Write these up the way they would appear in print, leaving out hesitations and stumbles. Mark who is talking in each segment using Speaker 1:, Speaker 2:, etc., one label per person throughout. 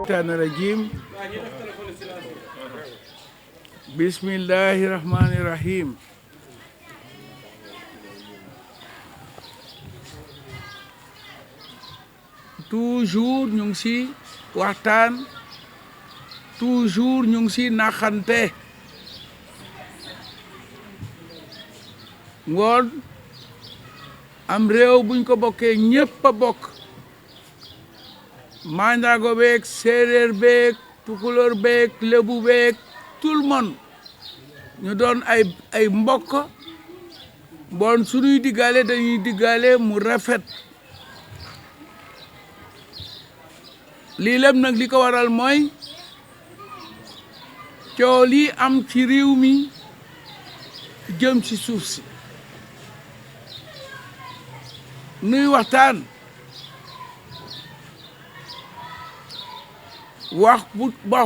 Speaker 1: الشيطان الرجيم بسم الله الرحمن الرحيم toujours ñu ngi si waxtaan toujours ñu ngi si naxante ngoon am réew buñ ko bokkee ñépp a bokk mandago beeg séeréer beeg tukulóor beeg lébu beeg tout le monde ñu doon ay mbokk bon suñuy diggaale dañuy diggaale mu rafet lii lépp nag li ko waral mooy coow lii am ci réew mi jëm ci suuf si nuy waxtaan wax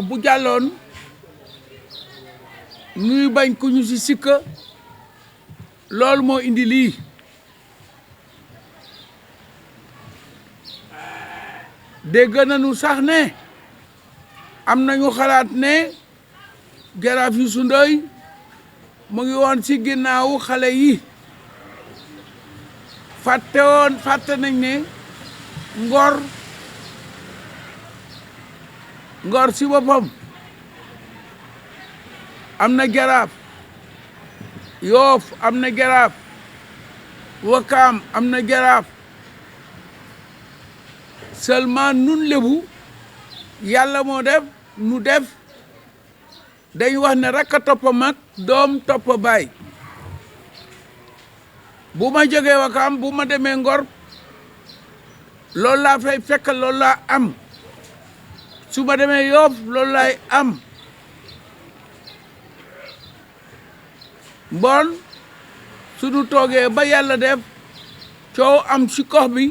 Speaker 1: bu jàlloon nuy bañ ku ñu ci sikka loolu moo indi lii dégg nañu sax ne am nañu xalaat ne Jaraaf Youssou Ndoye mu ngi woon ci ginnaawu xale yi fàtte nañ ne ngor ci boppam am na jaraaf Yoof am na jaraaf Wakaam am na jaraaf seulement nun lebu yàlla moo def nu def dañ wax ne rakk a toppa mag doom toppa baay bu ma jógee Wakaam bu ma demee Ngor loolu laa fay fekk loolu laa am su ma demee Yoof loolu laay am bon suñu toogee ba yàlla def coow am ci gox bi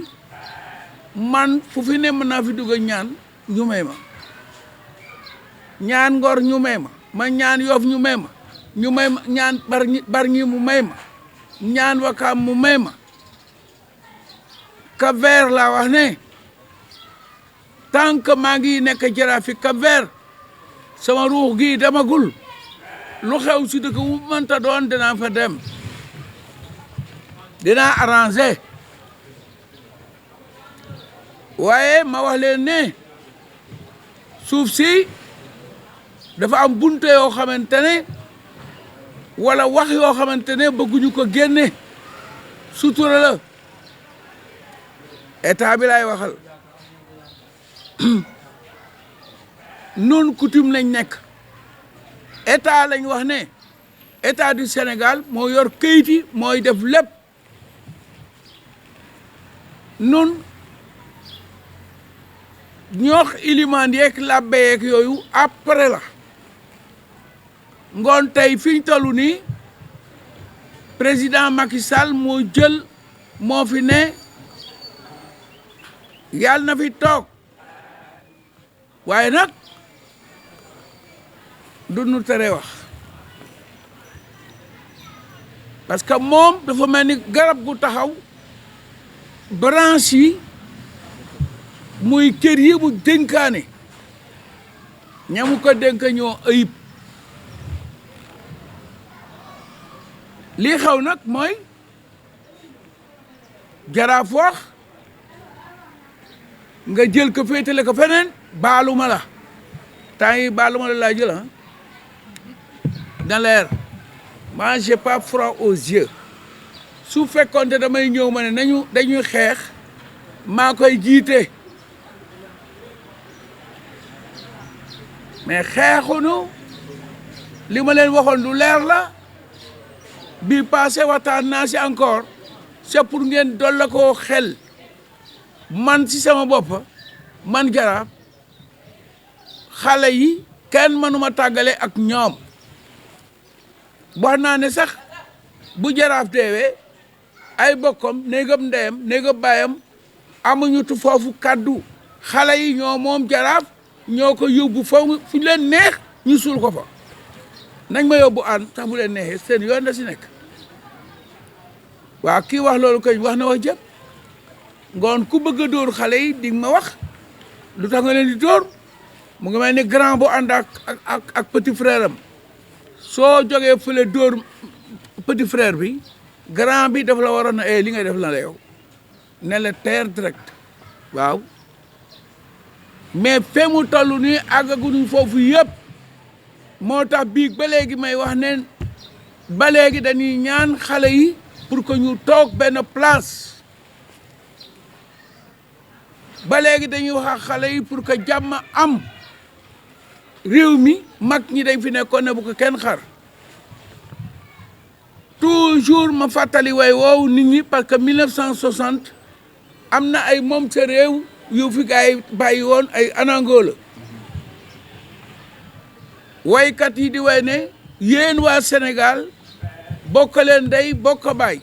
Speaker 1: man fu fi ne mën naa fi dugg ñaan ñu may ma ñaan Ngor ñu may ma ñaan Yoof ñu may ma ñaan Bargny mu may ma ñaan Wakaam mu may ma Cap-Vert laa wax ne tant que maa ngi nekk jaraaf fi Cap-Vert sama ruux gi demagul lu xew si dëkk bu mënta doon dinaa fa dem dinaa arrangé waaye ma wax leen ne suuf si dafa am bunte yoo xamante ne wala wax yoo xamante ne bëgguñu ko génne sutura la état bi laay waxal nun coutume lañ nekk état lañ wax ne état du Sénégal moo yor këyit yi mooy def lépp nun ñoox ilimaan yeeg labbe yeeg yooyu après la ngoon tey fi ñu toll nii président Macky Sall moo jël moo fi ne yàlla na fi toog waaye nag du nu tere wax parce que moom dafa mel ni garab gu taxaw branche yi muy kër yi mu dénkaane ñamu ko dénk ñoo ayib lii xaw nag mooy jaraaf wax nga jël ko féetale ko feneen baaluma la temps yi baaluma la laa jël dans l'air moi j'ai pas froid aux yeux su fekkoonte damay ñëw ma ne dañuy xeex maa koy jiite mais xeexunu li ma leen waxoon lu leer la bi passé waxtaan naa si encore c'est pour ngeen dolla ko xel man si sama bopp man Jaraaf xale yi kenn mënuma tàggale ak ñoom wax naa ne sax bu Jaraaf teewee ay bokkam néegam ndeyam néegam baayam amuñu tu foofu kaddu xale yi ñoo moom Jaraaf ñoo ko yóbbu fu leen neex ñu suul ko fa nañ ma yóbbu an sax bu leen neexee seen yoon da si nekk waaw kii wax loolu koy wax na wax jëpp ngoon ku bëgg a dóor xale yi di ma wax lu tax nga leen di dóor mu ngi mel ni grand bu ànd ak petit frère am soo jógee fële dóor petit frère bi grand bi dafa la waroon na li ngay def la yow ne la terre direct waaw mais fe mu toll nii àggaguñu foofu yëpp moo tax biig ba léegi may wax ne ba léegi dañuy ñaan xale yi pour que ñu toog benn place ba léegi dañuy wax ak xale yi pour que jàmm am réew mi mag ñi dañ fi nekkoon ne bu ko kenn xar toujours ma fàttali way woowu nit ñi parce que 1960 am na ay moom sa réew yu fi gaay bàyyi woon ay Anangola waykat yi di way ne yéen waa Sénégal bokk leen day bokk baay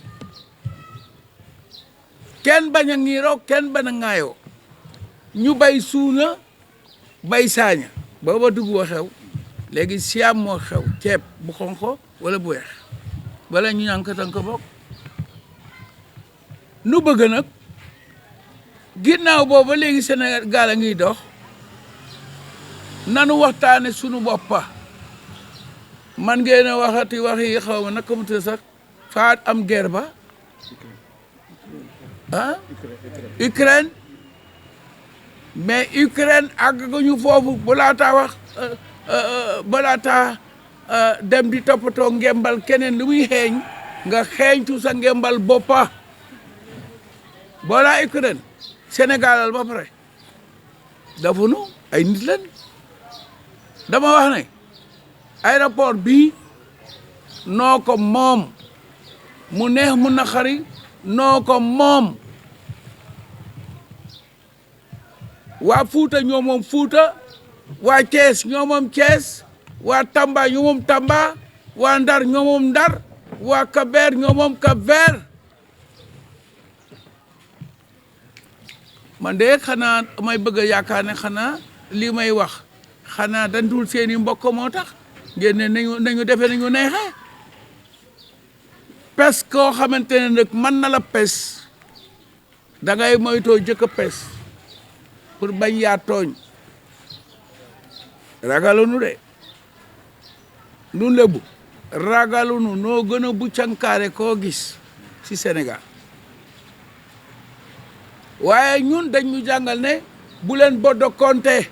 Speaker 1: kenn bañ a ngiiroo kenn bañ a ŋaayoo ñu bay suuna bay saaña booba dugg wa xew léegi siam moo xew ceeb bu xonko wala bu weex wala ñu ñànkatan ko bokk nu bëgg nag ginnaaw booba léegi Sénégal a ngiy dox nanu waxtaane sunu boppa man ngeen a waxati wax yi xaw ma naka mu tëdd sax faat am guerre ba ah Ukraine mais Ukraine àgguñu foofu balaataa dem di toppatoo ngembal keneen lu muy xeeñ nga xeeñtu sa ngembal boppa balaa Ukraine Sénégalal ba pare dafa nu ay nit lan dama wax ne aéroport bii noo ko moom mu neex mu naqari noo ko moom waa Fuuta ñoo moom Fuuta waa Thiès ñoo moom Thiès waa Tamba ñoo moom Tamba waa Ndar ñoo moom Ndar waa Cap-Vert ñoo moom Cap-Vert man de xanaa may bëgg a yaakaar ne xanaa lii may wax xanaa dandul seeni mbokk moo tax ngeen ne nañu defee nañu neexee pes koo xamante ne nag mën na la pes da ngay moytoo jëkk a pes pour bañ yaa tooñ ragalunu de nun lebu ragalunu noo gën a bu cankaare koo gis ci Sénégal waaye ñun dañ ñu jàngal ne bu leen boddo konte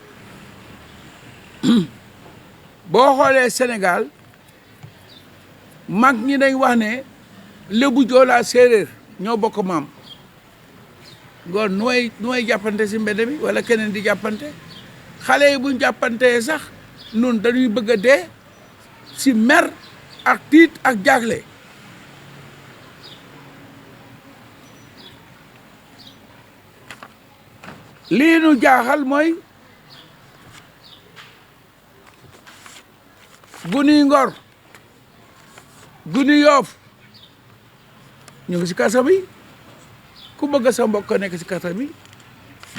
Speaker 1: boo xoolee Sénégal mag ñi dañ wax ne lébu joolaa séeréer ñoo bokk maam ngoon nu may jàppante si mbedd mi wala keneen di jàppante xale yi buñ jàppante sax nun dañuy bëgg a dee si mer ak tiit ak jaaxle lii nu jaaxal mooy guni Ngor guni Yoof ñu ngi si kaso bi ku bëgg sa mbokk nekk si kaso bi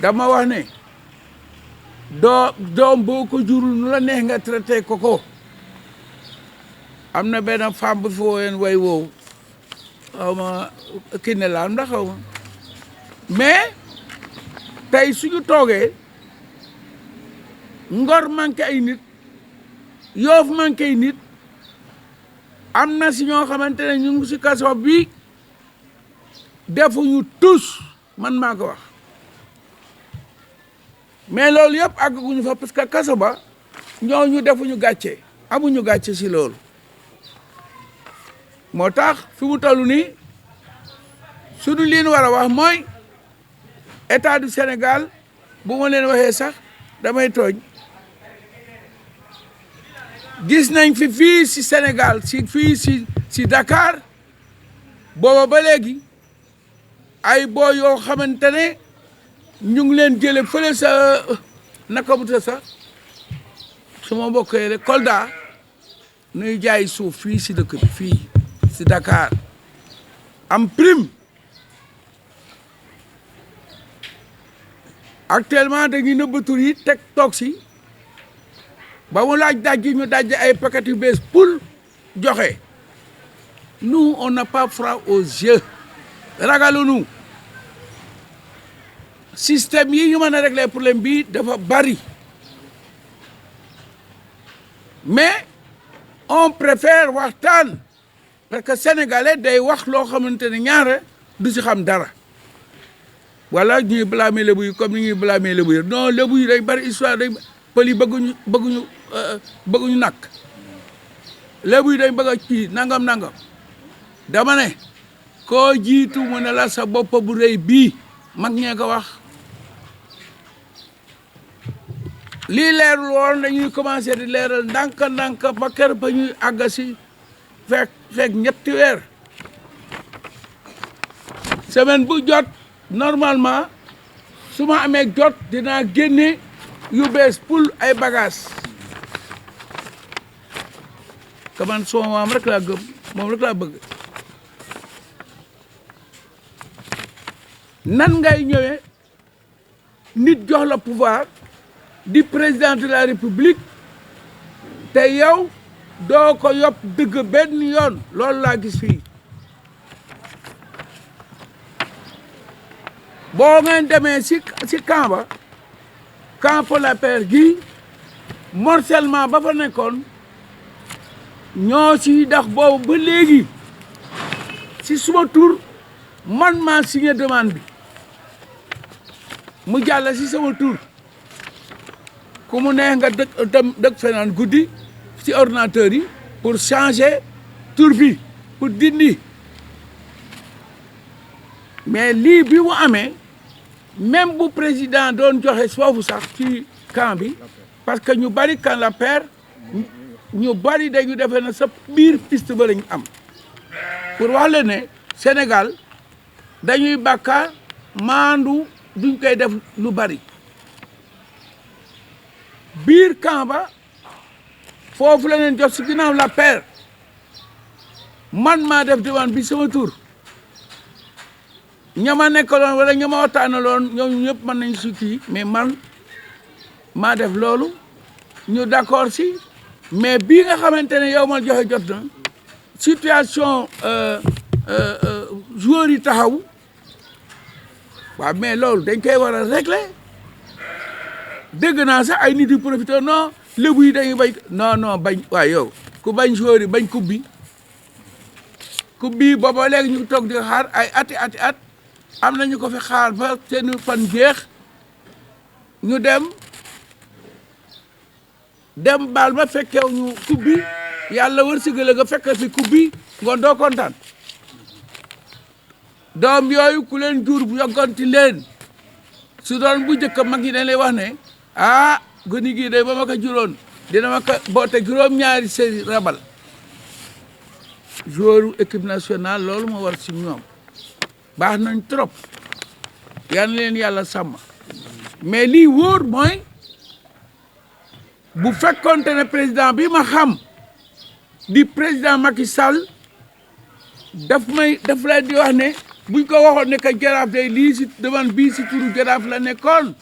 Speaker 1: dama wax ne doom boo ko jurul nu la neex nga traité ko am na benn femme bu fi wooyeen way woowu xaw ma kii ne laam ndax xaw ma mais tey suñu toogee Ngor manqué ay nit Yoof manqué ay nit am na si ñoo xamante ne ñu ngi si kaso bi defuñu tous man maa ko wax mais loolu yëpp àgguñu fa parce que kaso ba ñooñu defuñu gàcce amuñu gàcce si loolu moo tax fi mu toll nii suñu liin war a wax mooy état du Sénégal bu ma leen waxee sax damay tooñ gis nañ fi fii si Sénégal si Dakar booba ba léegi ay boo yoo xamante ne ñu ngi leen jële fële sa naka bu ta sax su ma mbokkee rek Kolda nuy jaay suuf fii si dëkk bi fii si Dakar am prime actuellement dañuy nëbb tur yi teg toog si ba mu laaj dajji ñu dajji ay paquet yu bees pour joxe nous on n'a pas froid aux yeux ragalunu système yi ñu mën a régler problème bi dafa bari mais on préfère waxtaan parce que sénégalais day wax loo xamante ne ñaare du si xam dara wala ñuy blâmer lébu yi comme ni ñuy blâmer lébu yi non lébu yi day bari histoire day pël yi bëgguñu nakk lébu yi dañ bëgg a ci nangam dama ne koo jiitu mu ne la sa bopp bu rëy bii mag ñee ko wax lii leerul woon dañuy commencé di leeral ndànk ba kër ba ñuy àgg si fekk ñetti weer semaine bu jot normalement su ma amee jot dinaa génne yu bees pour ay bagages ka man suma maam rek laa gëm moom rek laa bëgg nan ngay ñëwee nit jox la pouvoir di président de la république te yow doo ko yopp dëgg benn yoon loolu laa gis fii boo ngeen demee si camp ba camp pour la paix gi morcellement ba fa nekkoon ñoo si dax boobu ba léegi si suma tur man maa signé demande bi mu jàll si sama tur ku mu neex nga dëkk fenaan guddi ci ordinateur yi pour changer tur bi pour dindi mais lii bi mu amee même bu président doon joxe foofu sax ci camp bi parce que ñu bari quand la paire ñu bari dañu defee na sa biir piste ba lañ am pour wax leen ne Sénégal dañuy bàkkaar maandu duñ koy def lu bari biir camp ba foofu la leen jot si ginnaaw la paire man maa def demande bi sama tur ñama nekkaloon wala ñama waxtaanaloon ñoom ñëpp mën nañ si kii mais man maa def loolu ñu d'accord si mais bii nga xamante ne yow ma joxe jot na situation joueurs yi taxaw waaw mais loolu dañ koy war a régler dégg naa sax ay nit yu profité non lébu yi dañuy bañ non bañ waaye yow ku bañ joueurs yi bañ coupe bi booba léegi ñu toog di xaar ay ati at am nañu ko fi xaar ba seen fan jeex ñu dem baal ma fekkew ñu coupe bi yàlla wërsëgale nga fekk fi coupe bi ngoon doo kontaan doom yooyu ku leen jur bu yogganti leen su doon bu njëkk mag ñi dañ lay wax ne ah goni gii day ba ma ko juróon dina ma ko boote juróom-ñaari série rabal joueur équipe nationale loolu moo war si ñoom baax nañ trop yal na leen yàlla sàmm mais lii wóor mooy bu fekkonte ne président bi ma xam di président Macky Sall daf leen di wax ne buñ ko waxoon ne que jaraaf day lii si demande bii si turu jaraaf la nekkoon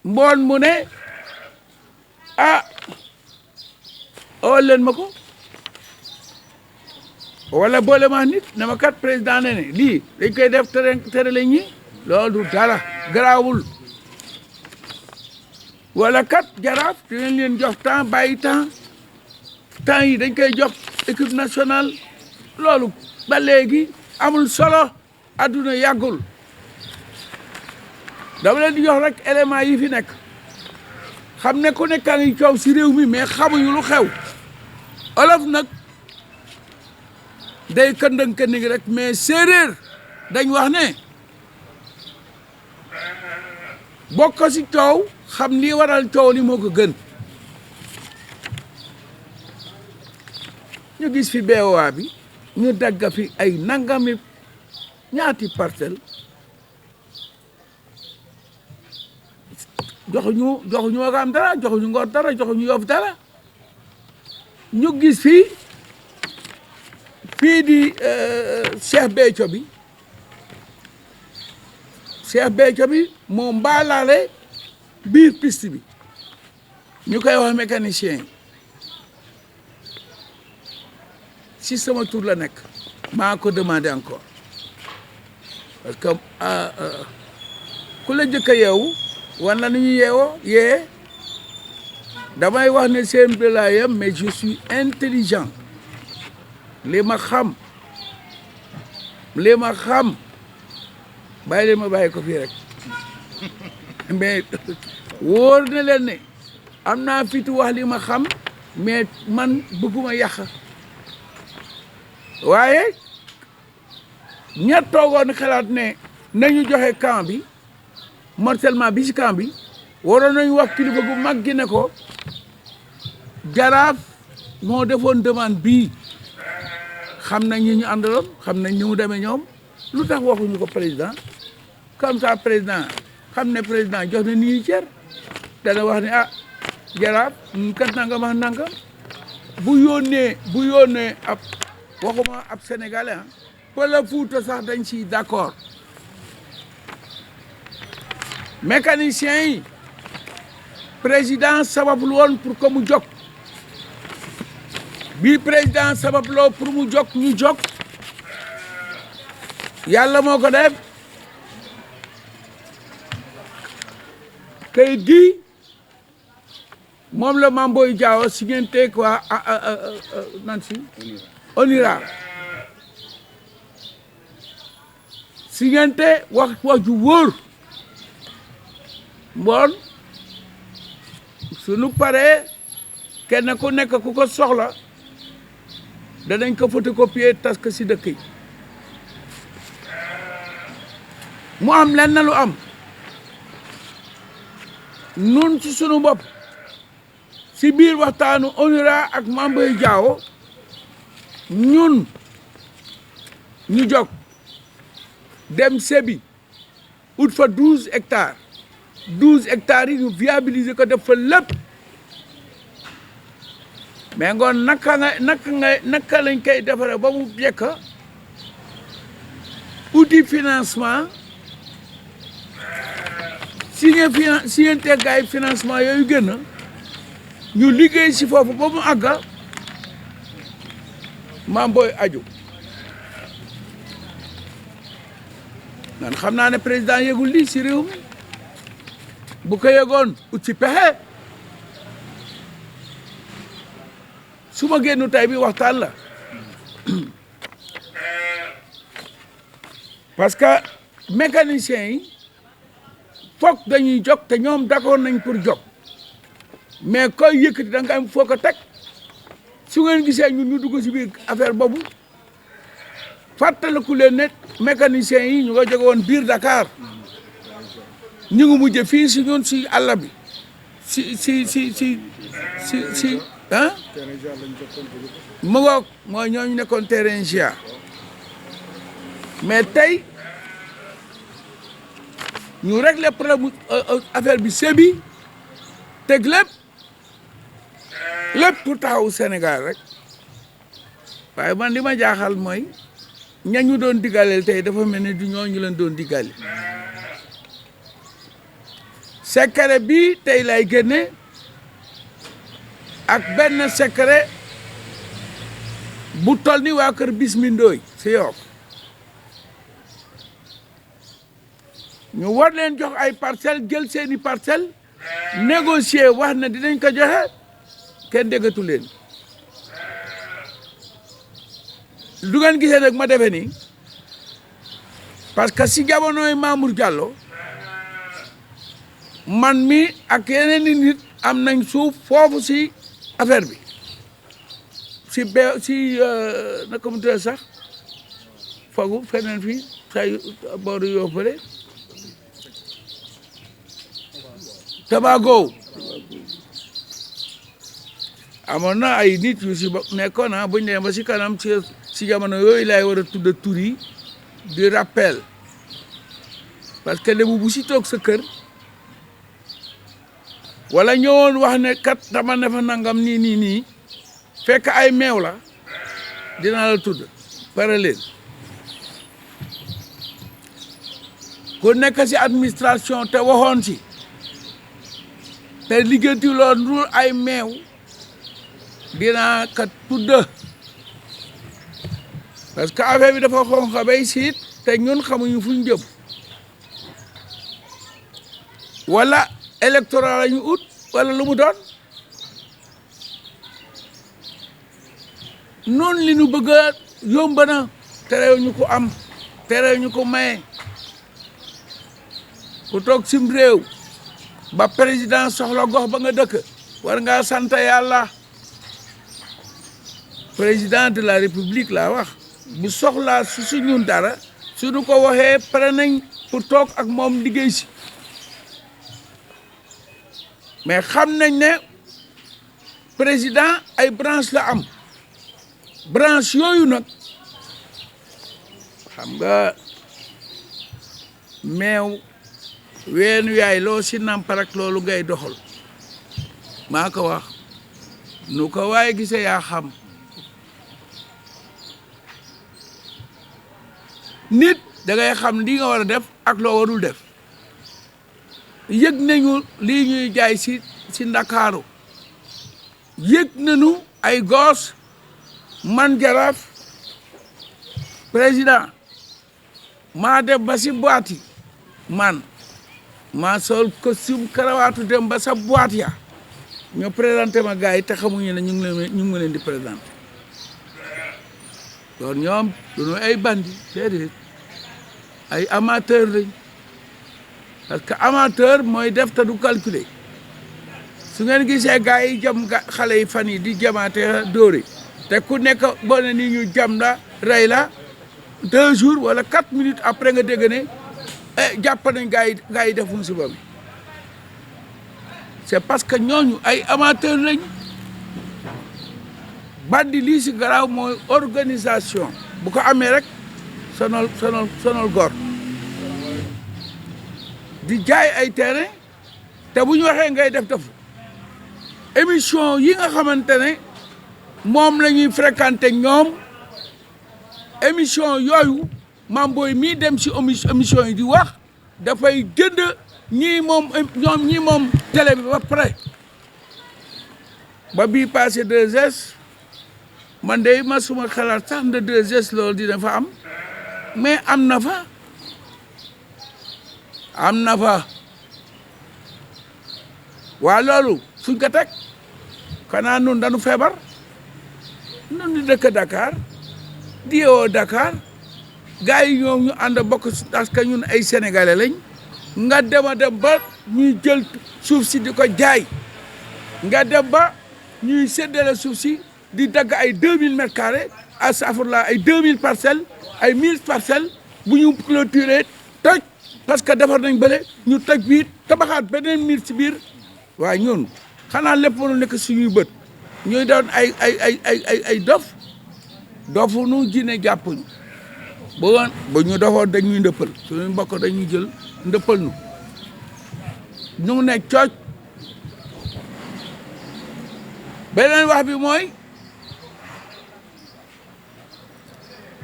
Speaker 1: mboon mu ne ah oo leen ma ko wala boole ma nit ne ma kat président ne lii dañ koy def tere la ñi loolu du dara garaawul wala kat jaraaf dinañ leen jox temps bàyyi temps yi dañ koy jox équipe nationale loolu ba léegi amul solo adduna yàggul dama leen di jox rek élément yi fi nekk xam ne ku nekkaa ngi coow si réew mi mais xamuñu lu xew olof nag day këndëng rek mais séeréer dañ wax ne bokk si coow xam lii waral coow li moo ko gën ñu gis fi BOA bi ñu dagga fi ay nangami ñaati parcelle joxuñu Wakaam dara joxuñu Ngor dara joxuñu Yoff dara ñu gis fii di Cheikh Béthio bi moo mbaalaale biir piste bi ñu koy wax mécanicien yi si sama tur la nekk maa ko demandé encore parce que ku la jëkk a yeewu wan la nu ñu yee damay wax ne CMD laa yem mais je suis intelligent li ma xam bàyyi leen ma bàyyi ko fii rek mais wóor na leen ne am naa fitu wax li ma xam mais man bëgguma yàq waaye ña toogoon xalaat ne nañu joxe camp bi morcellement bi ci camp bi waroon nañu wax kilifa gu mag gi ne ko Jaraaf moo defoon demande bii xam nañ ñi ñu àndaloon xam nañ ni mu demee ñoom lu tax waxuñu ko président comme ça président xam ne président jox na nii cër dana wax ne ah Jaraaf kat nangam ak nangam bu yónnee ab waxuma ab sénégalais ah wala Fuuta sax dañ ci d'accord mécaniciens yi président sabablu woon pour que mu jóg bi président sababloo pour mu jóg ñu jóg yàlla moo ko def kayit gi moom la Mame Boye Diao signanteeg waa nan si ONURA signante wax ju wóor mboon suñu paree kenn ku nekk ku ko soxla danañ ko photocopier tas ko si dëkk yi mu am lenn lu am nun ci sunu bopp si biir waxtaanu ONURA ak Mame Boye Diao ñun ñu jóg dem Sébi ut fa 12 hectares yi ñu viabiliser ko def fa lépp mais ngoon naka lañ koy defaree ba mu jekk outil financement signé gaay financement yooyu gën ñu liggéey si foofu ba mu àgga Mame Boye aju man xam naa ne président yëgul lii si réew mi bu ko yëgoon ut ci pexe su ma génnu tay bi waxtaan la parce que mécaniciens yi foog dañuy jóg te ñoom d'accord nañ pour jóg mais koy yëkkati da nga am foo ko teg su ngeen gisee ñun ñu dugg si biir affaire boobu fàttaliku leen ne mécaniciens yi ñu nga jóge woon biir Dakar ñu ngi mujj fii si ñun si àll bi si ah mu ngoog mooy ñooñu nekkoon terrain GIA mais tey ñu réglé problème affaire bi Sébi teg lépp pour taxawu Sénégal rek waaye man li ma jaaxal mooy ñañu doon diggaleel tey dafa mel ni du ñooñu leen doon diggale secret bi tey lay génne ak benn secret bu tol ni waa kër Bismi Ndoye si Yoff ñu war leen jox ay parcelles jël seeni parcelles négocier wax na dinañ ko joxe kenn déggatu leen du ngeen gisee nag ma defe nii parce que si jamonoy Mamour Diallo man mi ak yeneen i nit am nañ suuf foofu si affaire bi si naka mu tudd sax foogu feneen fii say booru yoo fële Tabago amoon na ay nit yu si nekkoon buñ ne ba si kanam si jamono yooyu laay war a tudd tur yi di rappel parce que lébu bu si toog sa kër wala ñëwoon wax ne kat dama ne fa nangam nii fekk ay meew la dinaa la tudd pare leen ku nekk si administration te waxoon si te liggéenti loon dul ay meew dinaa kat tudd parce que affaire bi dafa xonq bay siit te ñun xamuñu fuñ jëm wala électoral la ñu ut wala lu mu doon noonu li nu bëgg a yomb na terew ñu ko am terew ñu ko maye ku toog sim réew ba président soxla gox ba nga dëkk war ngaa sant yàlla président de la république laa wax bu soxlaa su ñun dara suñu ko waxee pare nañ pour toog ak moom liggéey si mais xam nañ ne président ay branche la am branche yooyu nag xam nga meew weenu yaay loo si namparak loolu ngay doxal maa ko wax nu ko waaye gisee yaa xam nit da ngay xam li nga war a def ak loo warul def yëg nañu lii ñuy jaay si Ndakaaru yëg nañu ay goos man Jaraaf président maa def ba si boîte yi man maa sol costume karawaatu dem ba sa boîte ya ñu présenté ma gars yi te xamuñu ne ñu ngi leen di présenté kon ñoom duñu ay bandi déedéet ay amateur lañ parce que amateur mooy def te du calculer su ngeen gisee gars yi jam xale yi fan yi di jamaate dóore te ku nekk boo ne ni ñu jam la rey la 2 jours wala 4 minutes après nga dégg ne jàpp nañ gars yi defuñ si boobu c'est parce que ñooñu ay amateur lañ bandi lii si garaaw mooy organisation bu ko amee rek sonal góor di jaay ay terrain te bu ñu waxee ngay def émission yi nga xamante ne moom la ñuy fréquenté ñoom émission yooyu Mame Boye mii dem si émission yi di wax dafay jënd ñii moom télé bi ba pare ba bii passé 2S man de ma suma xalaat sax nda 2S loolu dina fa am mais am na fa waa loolu suñ ko teg xanaa nun dañu feebar nun di dëkk Dakar di yeewoo Dakar gars yi ñoom ñu ànd bokk parce que ñun ay sénégalais lañ nga dem ba ñuy jël suuf si di ko jaay nga dem ba ñuy séddale suuf si di dagg ay 2000 mètres carrés astafurlah ay 2000 parcelles ay 1000 parcelles bu ñu clôturé toj parce que defar nañ bële ñu toj biir tabaxaat beneen miir ci biir waaye ñun xanaa lépp lu nekk suñuy bët ñuy doon ay dofu nu jine jàppuñu ba ñu dofoon dañuy ndëppal suñu mbokk dañuy jël ndëppal ñu ne cooj beneen wax bi mooy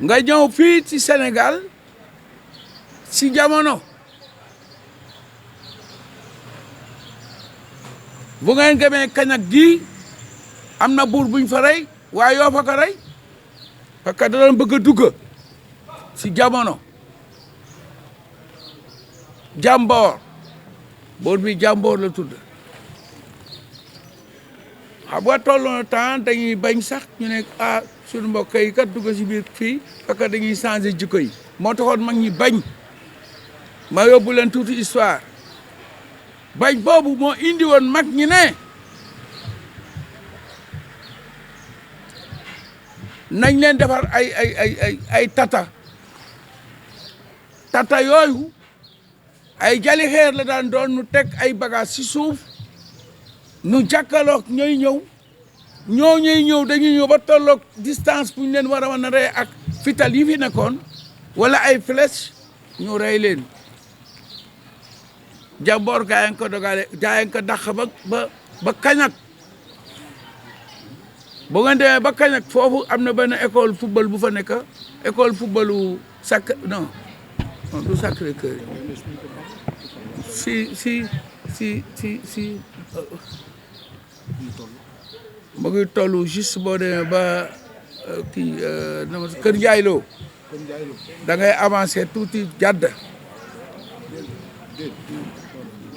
Speaker 1: nga ñëw fii ci Sénégal ci jamono bu ngeen gëmee kañak gi am na buur buñ fa rey waaye yoo fa ko rey parce que da doon bëgg a dugg ci jamono jàmboor buur bi jàmboor la tudd xam nga tolloon temps dañuy bañ sax ñu ne suñu mbokk yi kat dugg ci biir fii parce que dañuy changer jikko yi moo taxoon mag ñi bañ ma yóbbu leen tuuti histoire bañ boobu moo indi woon mag ñi ne nañ leen defar ay tata yooyu ay jali xeer la daan doon nu teg ay bagage ci suuf nu jàkkaloog ñooy ñëw dañuy ñëw ba tolloog distance bu ñu leen war a mën a rey ak fital yi fi nekkoon wala ay flèche ñu rey leen jàmboor gaa yi ko dogale gaa yi ko dàq ba kañak bu ngeen demee ba kañak foofu am na benn école football bu fa nekk école footballu non du Sacré-Cœur si mu ngi toll juste boo demee ba Kër Ndiaye Lo da ngay avancer tuuti jàdd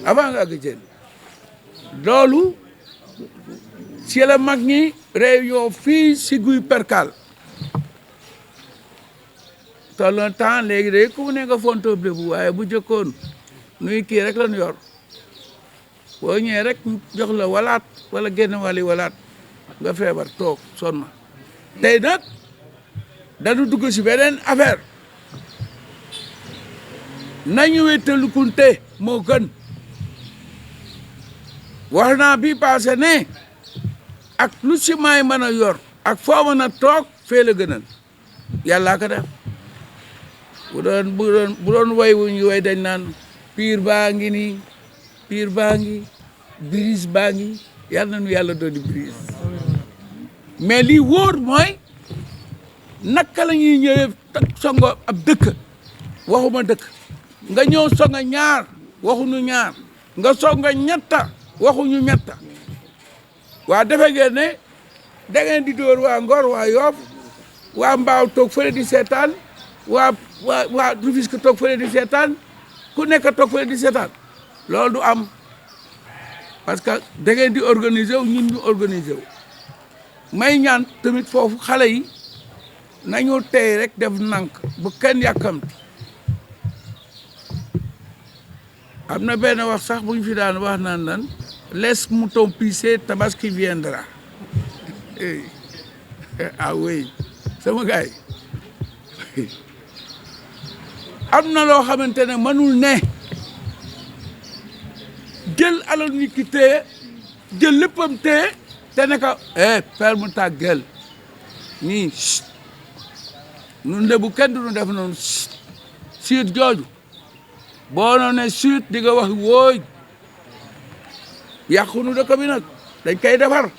Speaker 1: avant nga àgg jël loolu ci la mag ñi réunion fii si Guy Perkal toll na temps léegi de ku mu ne nga fontoo lébu waaye bu jëkkoon nuy kii rek lañu yor boo ñëwee rek jox la walaat wala génn wali walaat nga feebar toog sonn tey nag dañu dugg si beneen affaire nañu wéttalukunte moo gën wax naa bi passé ne ak lu si may mën a yor ak foo mën a toog fee la gënal yàllaa ko def bu doon way wuñu way dañ naan piir baa ngi nii piir baa ngi brise baa ngi yàlla nañu yàlla doon di brise mais lii wóor mooy naka la ñuy ñëwee songo ab dëkk waxuma dëkk nga ñëw songa ñaar waxuñu ñaar nga songa ñetta waxuñu ñetta waa defe ngeen ne da ngeen di dóor waa Ngor waa Yoff waa Mbaaw toog fële di seetaan waa Rufisque toog fële di seetaan ku nekk toog fële di seetaan loolu du am parce que da ngeen di organiser wu ñun ñu organiser wu may ñaan tamit foofu xale yi nañu tey rek def nank bu kenn yàkkamti am na benn wax sax bu ñu fi daan wax naan nan laisse mouton pisser tabaski viendra ah oui sama gars yi am na loo xamante ne mënul ne jël alal nit ki téye jël léppam téye te ne ko ferme ta gueule nii nun de bu kenn du nu def noonu siit jooju boo noo ne siit di nga wax wóoy yàqunu dëkk bi nag dañ koy defar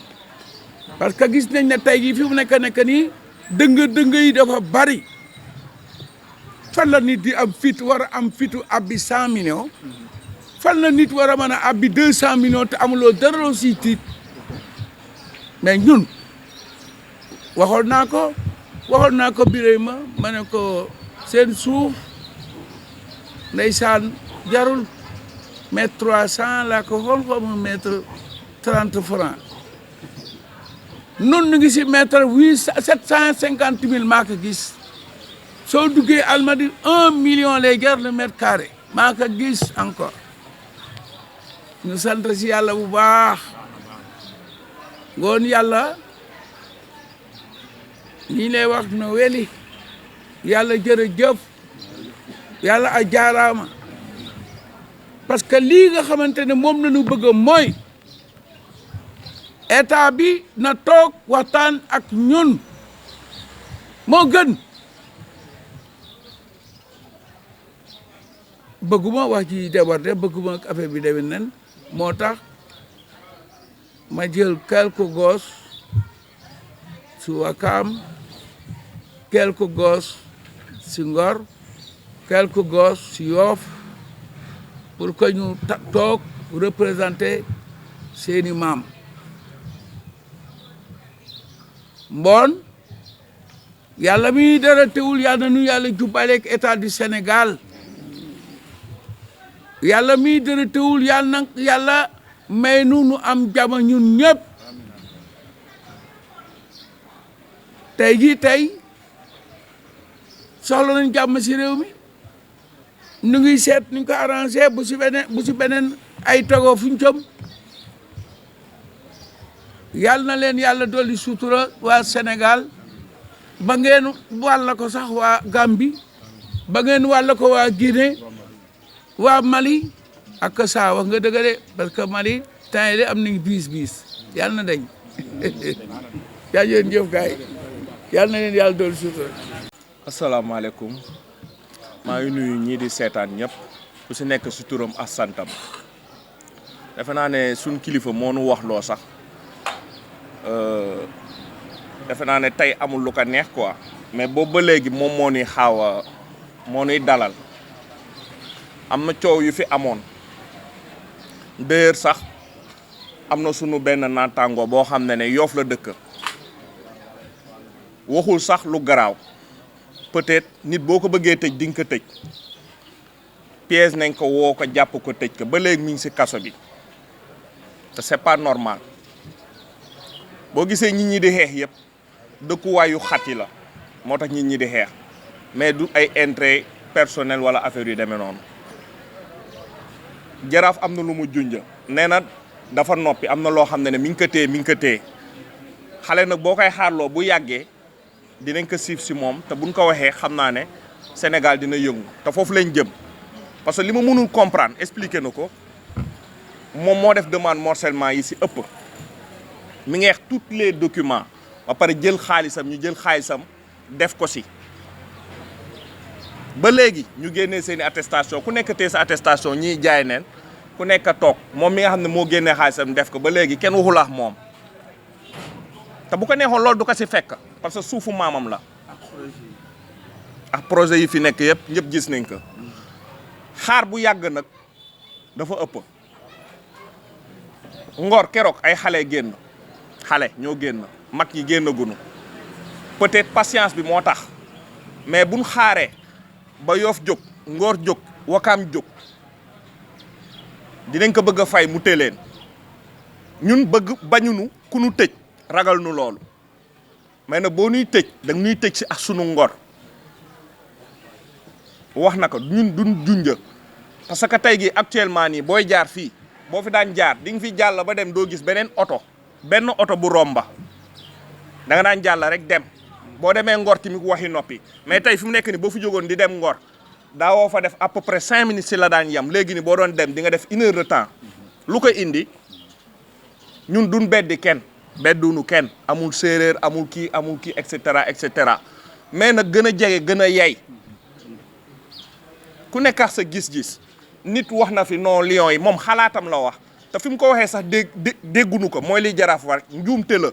Speaker 1: parce que gis nañ ne tey jii fi mu nekk nii dëng yi dafa bari fan la nit di am fit war a am fitu abbi 100 millions fan la nit war a mën a abbi 200 millions te amuloo dara loo siy tiit mais ñun waxoon naa ko Birima ma ne ko seen suuf ndeysaan jarul mètre 300 laa ko xool xaw ma mètre 30 francs nun ñu ngi si mètre 750 000 maa ko gis soo duggee Almadies 1 million lay jar le mètre carré maa ko gis encore ñu sant si yàlla bu baax ngoon yàlla ñi lay wax na weli yàlla jërëjëf yàlla a jaaraama parce que lii nga xamante ne moom la ñu bëgg mooy état bi na toog waxtaan ak ñun moo gën bëgguma wax ji débordé bëgguma affaire bi demee nen moo tax ma jël quelques gosses si Wakam quelques gosses si Ngor quelques gosses si Yoff pour que ñu toog représenter seeni maam mboon yàlla mi dara teewul yàlla nu yàlla jubaleeg état du Sénégal yàlla mi dara teewul yàlla may nu am jàmm ñun ñëpp tey jii tey soxla nañ jàmm si réew mi nu ngi seet nuñ ko arrangé bu si beneen ay togo fuñ jëm yàlla na leen yàlla dolli sutura waa Sénégal ba ngeen wàll ko sax waa Gambie ba ngeen wàll ko waa Guinée waa Mali ak saa wax nga dëgg de parce que Mali temps yi de am nañ bis yàlla na dañ jaajëf jëf gaay yàlla na leen yàlla dolli sutura.
Speaker 2: asalaamaaleykum maa ngi nuyu ñii di seetaan ñëpp ku si nekk si turam ak santam defe naa ne suñ kilifa moo nu wax loo sax defe naa ne tey amul lu ko neex quoi mais boobu ba léegi moom moo nuy moo nuy dalal am na coow yu fi amoon d'ailleurs sax am na sunu benn naataango boo xam ne Yoff la dëkk waxul sax lu garaaw peut-être nit boo ko bëggee tëj di nga ko tëj piège nañ ko woo ko jàpp ko tëj ko ba léegi mi ngi si kaso bi te c'est pas normal boo gisee nit ñi di xeex yëpp dëkkuwaayu xat yi la moo tax nit ñi di xeex mais du ay intérêt personnel wala affaire yu demee noonu. Jaraaf am na lu mu junj nee na dafa noppi am na loo xam ne mi ngi ko téye xale nag boo koy xaarloo bu yàggee dinañ ko siif si moom te buñ ko waxee xam naa ne Sénégal dina yëngu te foofu lañ jëm parce que li ma mënul comprendre expliquer na ko moom moo def demande morcellement yi si ëpp mi ngi wax tous les documents ba pare jël xaalisam ñu jël xaalisam def ko si ba léegi ñu génnee seen i attestation ku nekk tee sa attestation ñiy jaay neen ku nekk a toog moom mi nga xam ne moo génnee xaalisam def ko ba léegi kenn waxulaax moom te bu ko neexoon loolu du ko si fekk parce que suufu maamam la ak projet yi fi nekk yëpp ñëpp gis nañ ko xaar bu yàgg nag dafa ëpp Ngor keroog ay xale génn xale ñoo génn mag yi génn gunu peut-être patience bi moo tax mais buñ xaaree ba Yoff jóg Ngor jóg Wakaam jóg dinañ ko bëgg a fay mu téleen ñun bëgg bañunu ku nu tëj ragal nu loolu mais nag boo nuy tëj da ñuy tëj si ak sunu ngor wax na ko ñun duñ junja parce que tey gi actuellement nii booy jaar fii boo fi daan jaar di nga fi jàll ba dem doo gis benn oto bu romba da nga daan jàll rek dem boo demee Ngor tamit waxi noppi mais tey fi mu nekk ni boo fi jógoon di dem Ngor daawoo fa def à peu près 5 minutes si la daan yem léegi ni boo doon dem di nga def 1 heure de temps lu ko indi ñun duñ beddi kenn beddunu kenn amul séeréer amul kii et cetera mais nag gën a jege gën a yey ku nekk ak sa gis-gis nit wax na fi non Lions yi moom xalaatam la wax te fi mu ko waxee sax déggunu ko mooy liy Jaraaf war njuumte la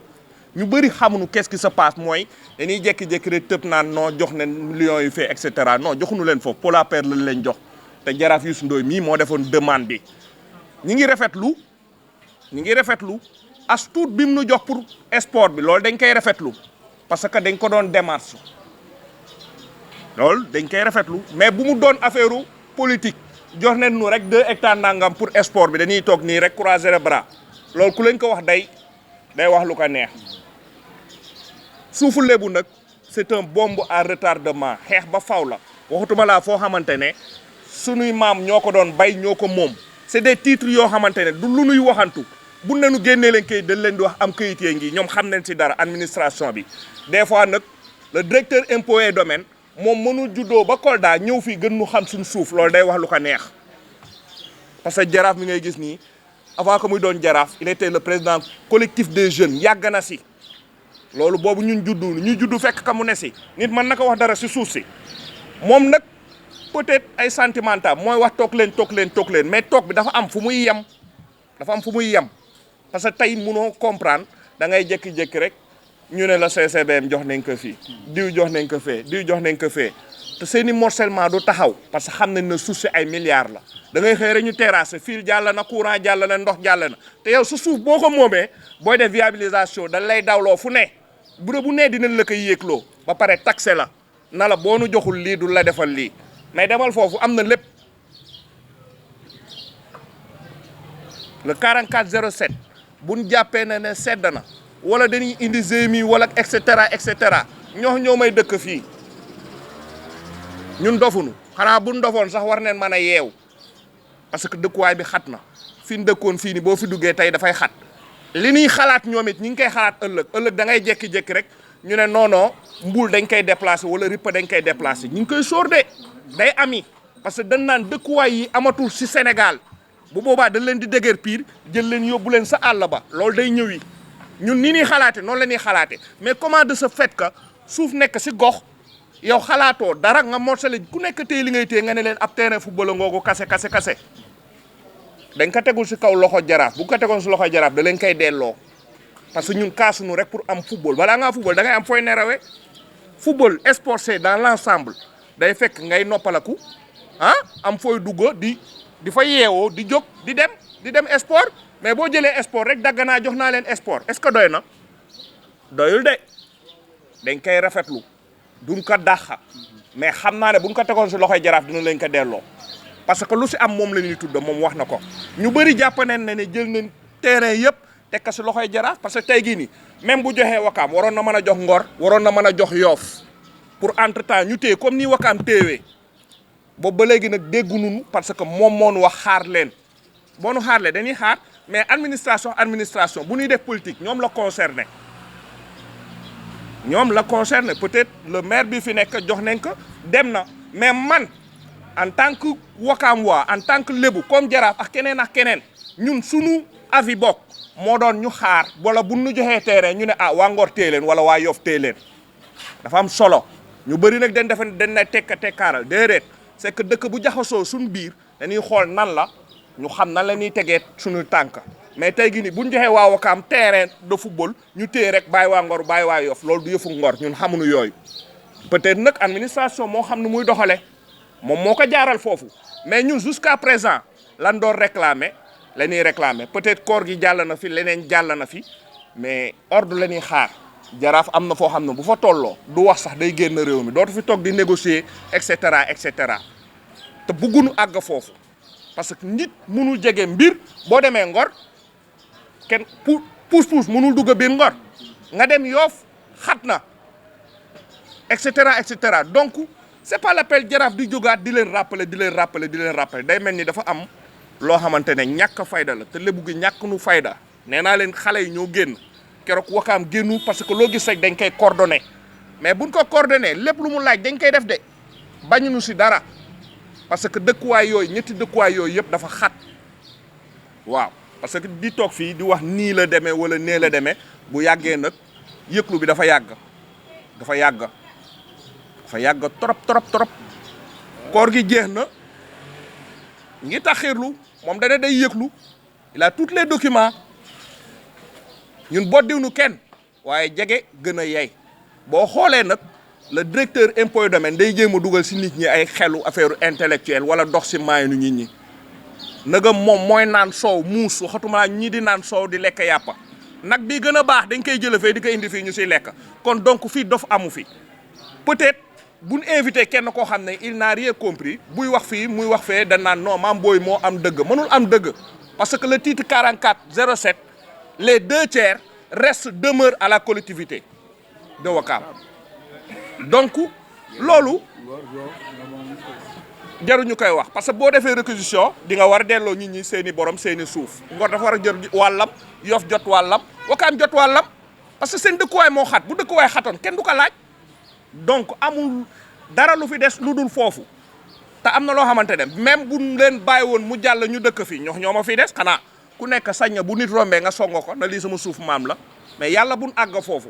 Speaker 2: ñu bëri xamuñu qu'est-ce qui se passe mooy dañuy jékki-jékki rek tëb naan non jox ne Lions yi fee et cetera non joxuñu leen foofu pour la paire lañ leen jox te Jaraaf Youssou Ndoye mii moo defoon demande bi ñi ngi rafetlu as tuut bi mu nu jox pour sport bi loolu dañ koy rafetlu parce que dañ ko doon démarche loolu dañ koy rafetlu mais bu mu doon affaire politique jox nañ nu rek 2 hectares nangam pour sport bi dañuy toog nii rek croiser les bras loolu ku leen ko wax day wax lu ko neex suufu Lebu nag c'est un bombe à retardement xeex ba faw la waxutuma laa foo xamante ne sunuy maam ñoo ko doon bay ñoo ko moom c'est des titres yoo xamante ne du lu nuy waxantu bu nenu génnee leen kayit dañ leen di wax am kayit yee ngi ñoom xam nañ ci dara administration bi des fois nag le directeur impôts et domaines moom mënul juddoo ba Kolda ñëw fii gën ñu xam suñu suuf loolu day wax lu ko neex parce que jaraaf mi ngay gis nii avant que muy doon jaraaf il était le président collectif des jeunes yàgg na si loolu boobu ñun juddu fekk ka mu ne si nit mën na ko wax dara si suuf si moom nag peut-être ay sentimental mooy wax toog leen mais toog bi dafa am fu muy yem parce que tey mënoo comprendre da ngay jékki-jékki rek ñu ne la CCBM jox nañ ko fii diw jox nañ ko fee te seeni morcellement du taxaw parce que xam nañ ne suuf si ay milliards la da ngay xëy rek ñu terrasse fil jàll na courant jàll na ndox jàll na te yow su suuf boo ko moomee booy def viabilisation dañ lay dawloo fu ne bu ne dinañ la koy yéegloo ba pare taxé la na la boo nu joxul lii du la defal lii mais demal foofu am na lépp le 4407 buñ jàppee ne sedd na wala dañuy indi GMI wala et cetera ñoo may dëkk fii ñun dofunu xanaa buñ dofoon sax war neen mën a yeew parce que dëkkuwaay bi xat na fi ñu dëkkoon fii ni boo fi duggee tey dafay xat li ñuy xalaat ñoom it ñi ngi koy xalaat ëllëg da ngay jékki-jékki rek ñu ne non Mboul dañ koy déplacer wala Rippa dañ koy déplacer ñu ngi koy sóor de day ami parce que dañ naan dëkkuwaay yi amatul si Sénégal bu boobaa dañ leen di dëgër piir jël leen yóbbu leen sa àll ba loolu day ñëwi ñun ni ñuy xalaate noonu la ñuy xalaate mais comment de ce fait que suuf nekk si gox yow xalaatoo dara nga morcelé ku nekk téye li ngay téye nga ne leen ab terrain football ngoogu kase dañ ko tegul si kaw loxo jaraaf bu ko tegoon si loxo jaraaf da leen koy delloo parce que ñun kaasuñu rek pour am football balaa ngaa football da ngay am fooy nerawee football sport c'est dans l'ensemble day fekk ngay noppalaku am fooy dugg di fa yeewoo di jóg di dem sport mais boo jëlee sport rek dagg naa jox naa leen sport est-ce que doy na doyul de dañ koy rafetlu duñ ko dàqa mais xam naa ne buñ ko tegoon si loxoy jaraaf dina leen ko delloo parce que lu si am moom la ñuy tudd moom wax na ko ñu bëri jàpp nañ ne jël nañ terrain yëpp teg ko si loxoy jaraaf parce que tey gii nii même bu joxee Wakaam waroon na mën a jox Ngor waroon na mën a jox Yoff pour entre temps ñu téye comme ni Wakaam téewee boobu ba léegi nag dégguñu parce que moom moo nu wax xaar leen boo nu xaar leen dañuy xaar mais administration bu ñuy def politique ñoom la concerné peut-être le maire bi fi nekk jox nañ ko dem na mais man en tant que Wakaam waa en tant que lébu comme Jaraaf ak keneen ñun sunu avis bokk moo doon ñu xaar wala bu ñu joxee terrain ñu ne ah waa Ngor téye leen wala waa Yoff téye leen dafa am solo ñu bëri nag dañ na tekkaaral déedéet c'est que dëkk bu jaxasoo suñu biir dañuy xool nan la ñu xam nan la ñuy tegee suñu tànk mais tey gi ni bu ñu joxee waa Wakaam terrain de football ñu téye rek bàyyi waa Ngor bàyyi waa Yoff loolu du yëfu Ngor ñun xamuñu yooyu peut-être nag administration moo xam ne muy doxale moom moo ko jaaral foofu mais ñun jusqu'à présent lan doon réclamer la ñuy réclamer peut-être koor gi jàll na fi leneen jàll na fi mais ordre la ñuy xaar Jaraaf am na foo xam ne bu fa tolloo du wax sax day génn réew mi dootu fi toog di négocier et cetera te bëgguñu àgg foofu parce que nit mënul jege mbir boo demee Ngor kenn puus mënul dugg biir Ngor nga dem Yoff xat na et cetera donc c'est pas l'appel Jaraaf di jógaat di leen rappeler day mel ni dafa am loo xamante ne ñàkk fayda la te lébu gi ñàkk nu fayda nee naa leen xale yi ñoo génn keroog Wakaam génnu parce que loo gis rek dañ koy coordonné mais buñ ko coordonné lépp lu mu laaj dañ koy def de bañuñu si dara parce que dëkkuwaay yooyu ñetti dëkkuwaay yooyu yëpp dafa xat waaw parce que di toog fii di wax nii la demee wala nee la demee bu yàggee nag yëglu bi dafa yàgg trop koor gi jeex na ngi taxirlu moom dana day yëglu il a tous les documents ñun boddiwnu kenn waaye jege gën a yey boo xoolee nag le directeur impôt et domaine day jéem a dugal si nit ñi ay xelu affaire intellectuelle wala dox si maayanu nit ñi nagam moom mooy naan soow muus waxatuma ñii di naan soow di lekk yàppa nag bi gën a baax dañ koy jële fee di ko indi fii ñu siy lekk kon donc fii dof amu fi peut-être buñ invité kenn koo xam ne il n'a rien compris buy wax fii muy wax fee dañ naan non Mame Boye moo am dëgg mënul am dëgg parce que le titre 44-07 les 2/3 demeurent à la collectivité de Wakaam donc loolu jaruñu koy wax parce que boo defee réquisition di nga war a delloo nit ñi seeni borom seeni suuf Ngor dafa war a jot wàllam Yoff jot wàllam Wakaam jot wàllam parce que seen dëkkuwaay moo xat bu dëkkuwaay xatoon kenn du ko laaj donc amul dara lu fi des lu dul foofu te am na loo xamante ne même bu leen bàyyi woon mu jàll ñu dëkk fii ñoo ma fi des xanaa ku nekk sañ na bu nit rombee nga songo ko na lii sama suuf maam la mais yàlla buñ àgg foofu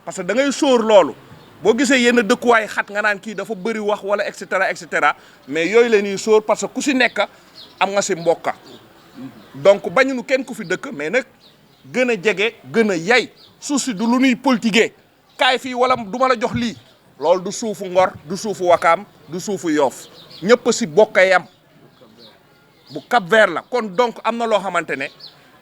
Speaker 2: parce que da ngay sóor loolu boo gisee yenn dëkkuwaay xat nga naan kii dafa bëri wax wala et cetera mais yooyu la ñuy sóor parce que ku si nekk am nga si mbokka donc bañunu kenn ku fi dëkk mais nag gën a jege gën a yay suuf si du lu ñuy politiquer kaay fii wala du ma la jox lii loolu du suufu Ngor du suufu Wakaam du suufu Yoff ñëpp si bokk yam bu Cap-Vert la kon donc am na loo xamante ne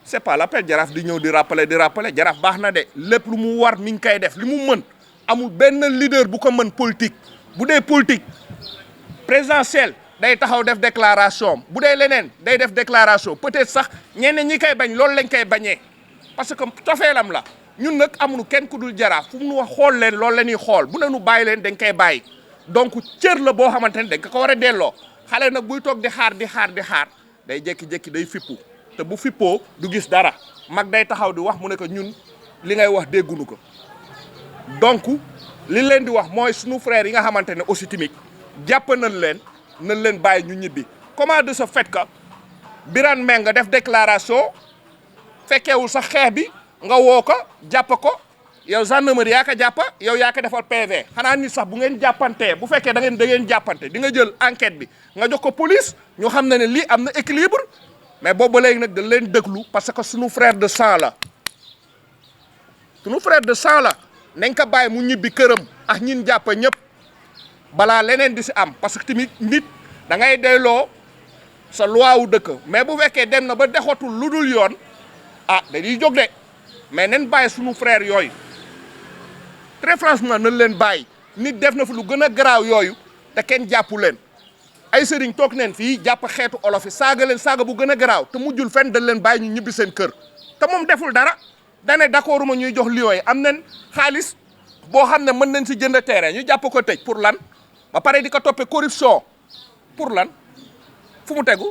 Speaker 2: c'est pas l'appel Jaraaf di ñëw di rappeler Jaraaf baax na de lépp lu mu war mi ngi koy def li mu mën amul benn leader bu ko mën politique bu dee politique présidentielle day taxaw def déclaration bu dee leneen day def déclaration peut-être sax ñeneen ñi koy bañ loolu lañ koy bañee parce que cofeelam la ñun nag amuñu kenn ku dul Jaraaf fu mu nu wax xool leen loolu la ñuy xool bu ne nu bàyyi leen dañ koy bàyyi donc cër la boo xamante ne dañ ko war a delloo xale nag buy toog di xaar day jékki-jékki day fippu te bu fippoo du gis dara mag day taxaw di wax mu ne ko ñun li ngay wax déggunu ko donc li leen di wax mooy sunu frères yi nga xamante ne aussi tamit jàpp nañ leen bàyyi ñu ñibbi comment de ce fait que Birane Mbengue def déclaration fekkeewul sax xeex bi nga woo ko jàpp ko yow gendarmerie yaa ko jàpp yow yaa ko defal PV xanaa nit sax bu ngeen jàppantee bu fekkee da ngeen jàppante di nga jël enquête bi nga jox ko police ñu xam ne lii am na équilibre mais boobu ba léegi nag dañ leen déglu parce que sunu frère de sang la nañ ko bàyyi mu ñibbi këram ak ñin jàpp ñëpp balaa leneen di si am parce que tamit nit da ngay doyloo sa loi wu dëkk mais bu fekkee dem na ba dexatul lu dul yoon dañuy jóg de mais nañ bàyyi sunu frère yooyu très franchement nañ leen bàyyi nit def na fi lu gën a garaaw yooyu te kenn jàppu leen ay sëriñ toog neen fii jàpp xeetu olof yi saaga leen saaga bu gën a garaaw te mujjul fenn dañ leen bàyyi ñu ñibbi seen kër te moom deful dara dane d'accord ma ñuy jox lion yi am nañ xaalis boo xam ne mën nañ si jënd terrain ñu jàpp ko tëj pour lan ba pare di ko toppee corruption pour lan fu mu tegu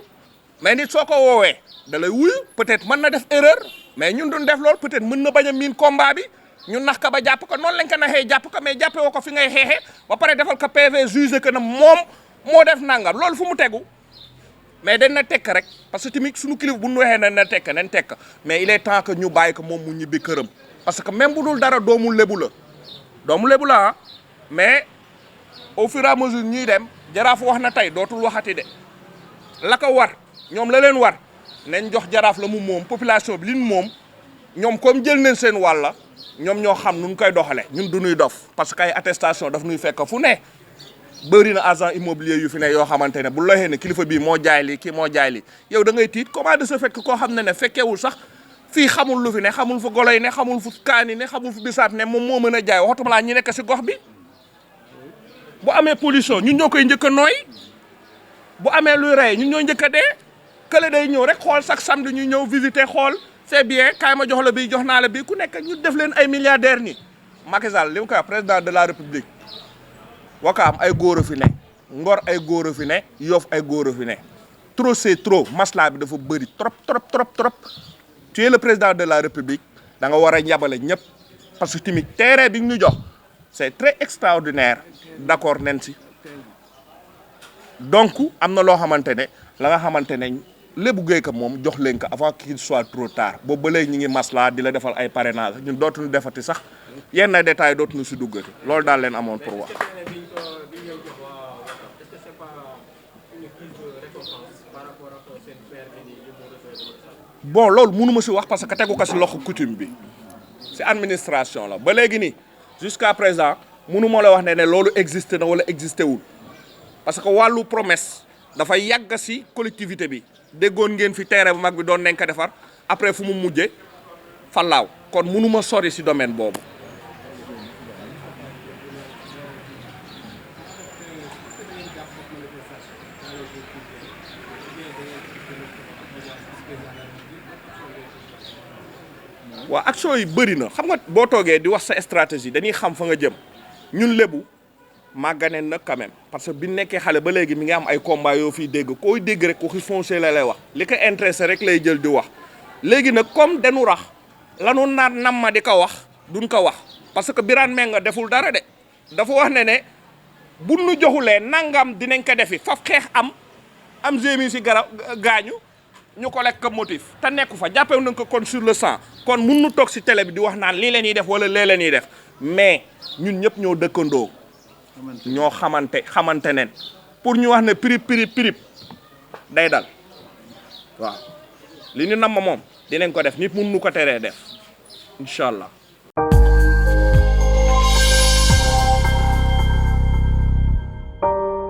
Speaker 2: mais nit soo ko woowee da lay wuyu peut-être mën na def erreur mais ñun duñ def loolu peut-être mën na bañ a miin combat bi ñu nax ko ba jàpp ko noonu lañ ko naxee jàpp ko mais jàppee woo ko fi ngay xeexee ba pare defal ko PV jugé que ne moom moo def nangam loolu fu mu tegu mais dañ na tekk rek parce que tamit suñu kilifa bu ñu waxee ne na tekk nañ tekk mais il est temps que ñu bàyyi ko moom mu ñibbi këram parce que même bu dul dara doomu lébu la ah mais au fur et à mesure ñuy dem jaraaf wax na tey dootul waxati de la ko war ñoom la leen war nañ jox jaraaf la mu moom population bi li ñu moom ñoom comme jël nañ seen wàlla ñoom ñoo xam nu ñu koy doxale ñun du ñuy dof parce que ay attestation daf ñuy fekk fu ne bëri na agent immobilier yu fi ne yoo xamante ne bu loxee ne kilifa bii moo jaay lii kii moo jaay lii yow da ngay tiit comment de ce fait que koo xam ne fekkeewul sax fii xamul lu fi ne xamul fu golo yi ne xamul fu kaani ne xamul fu bisaab ne moom moo mën a jaay waxatuma laa ñi nekk si gox bi bu amee pollution ñun ñoo koy njëkk a nooy bu amee luy rey ñun ñoo njëkk a dee kële day ñëw rek xool chaque samedi ñu ñëw visiter xool c'est bien kaay ma jox la bii jox naa la bii ku nekk ñu def leen ay milliardaires ni Macky Sall li mu koy wax président de la République Wakaam ay góor a fi ne Ngor ay góor a fi ne Yoff ay góor a fi ne trop c'est trop masla bi dafa bëri trop tu es le président de la République da nga war a yabale ñëpp parce que tamit terrain bi ñu jox c'est très extraordinaire d'accord nen si donc am na loo xamante ne la nga xamante ne lébu géey ka moom jox leen ko avant qu'il soit trop tard boobu ba léegi ñu ngi masla di la defal ay parrainage ñun dootuñu defati sax yenn détails dootuñu si duggati loolu daal leen amoon pour wax. bon loolu mënu ma si wax parce que tegu ko si loxo coutume bi si administration la ba léegi nii jusqu'à présent mënu ma la wax ne loolu existé na wala existé wul parce que wàllu promesse dafay yàgg si collectivité bi déggoon ngeen fi terrain bu mag bi doon nañ ko defar après fu mu mujje fallaaw kon mënu ma sori si domaine boobu. waaw action yi bëri na xam nga boo toogee di wax sa stratégie dañuy xam fa nga jëm ñun lébu màgganeen na quand même parce que bi nekkee xale ba léegi mi ngi am ay combat yoo fiy dégg koy dégg rek waxi foncier la lay wax li ko intéressé rek lay jël di wax léegi nag comme dañu rax lanu naan nam ma di ko wax duñ ko wax parce que Birane Menga deful dara de dafa wax ne bu nu joxulee nangam dinañ ko defi faf xeex am gémi si garab gaañu ñu ko lekk motif te nekku fa jàppew nañ ko kon sur le sang kon mun nu toog si télé bi di wax naan lii leen ñuy def wala lee leen ñuy def mais ñun ñëpp ñoo dëkkandoo ñoo xamante nen pour ñu wax ne pirip day dal waaw li ñu nam ma moom dinañ ko def nit mun nu ko teree def incha allah